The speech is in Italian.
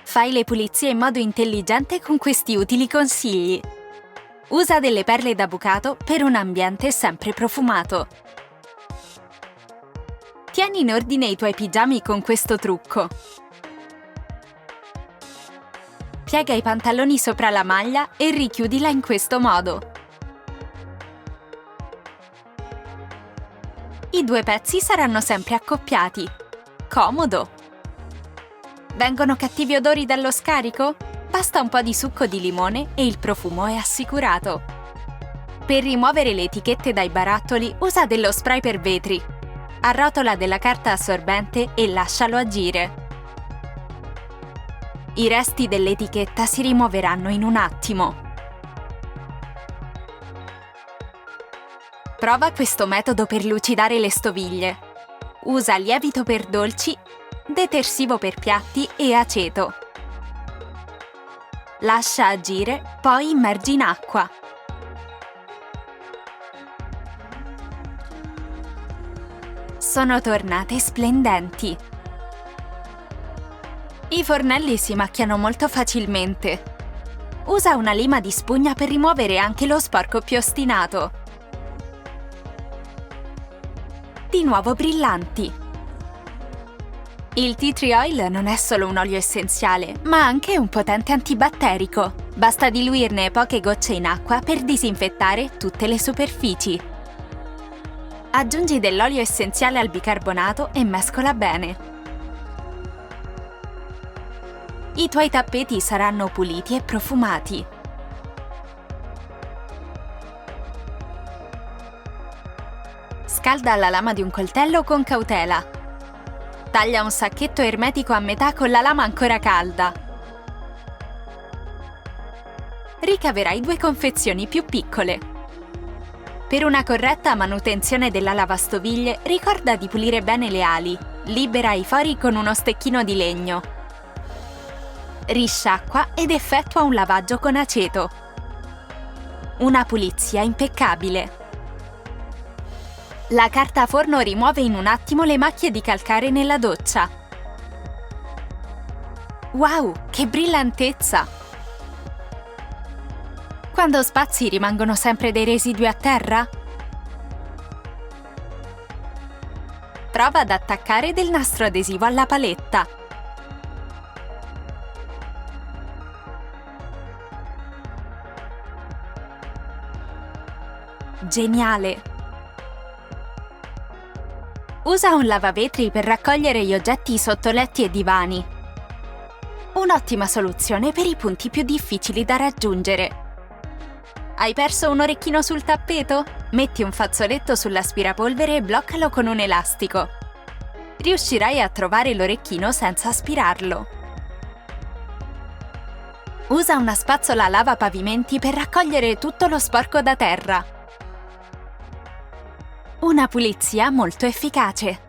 Fai le pulizie in modo intelligente con questi utili consigli. Usa delle perle da bucato per un ambiente sempre profumato. Tieni in ordine i tuoi pigiami con questo trucco. Piega i pantaloni sopra la maglia e richiudila in questo modo. I due pezzi saranno sempre accoppiati. Comodo! Vengono cattivi odori dallo scarico? Basta un po' di succo di limone e il profumo è assicurato. Per rimuovere le etichette dai barattoli, usa dello spray per vetri. Arrotola della carta assorbente e lascialo agire. I resti dell'etichetta si rimuoveranno in un attimo. Prova questo metodo per lucidare le stoviglie. Usa lievito per dolci, detersivo per piatti e aceto. Lascia agire, poi immergi in acqua. Sono tornate splendenti. I fornelli si macchiano molto facilmente. Usa una lima di spugna per rimuovere anche lo sporco più ostinato. Di nuovo brillanti. Il tea tree oil non è solo un olio essenziale, ma anche un potente antibatterico. Basta diluirne poche gocce in acqua per disinfettare tutte le superfici. Aggiungi dell'olio essenziale al bicarbonato e mescola bene. I tuoi tappeti saranno puliti e profumati. Scalda la lama di un coltello con cautela. Taglia un sacchetto ermetico a metà con la lama ancora calda. Ricaverai 2 confezioni più piccole. Per una corretta manutenzione della lavastoviglie, ricorda di pulire bene le ali. Libera i fori con uno stecchino di legno. Risciacqua ed effettua un lavaggio con aceto. Una pulizia impeccabile. La carta forno rimuove in un attimo le macchie di calcare nella doccia. Wow, che brillantezza! Quando spazi rimangono sempre dei residui a terra? Prova ad attaccare del nastro adesivo alla paletta. Geniale! Usa un lavavetri per raccogliere gli oggetti sotto letti e divani. Un'ottima soluzione per i punti più difficili da raggiungere. Hai perso un orecchino sul tappeto? Metti un fazzoletto sull'aspirapolvere e bloccalo con un elastico. Riuscirai a trovare l'orecchino senza aspirarlo. Usa una spazzola lavapavimenti per raccogliere tutto lo sporco da terra. Una pulizia molto efficace.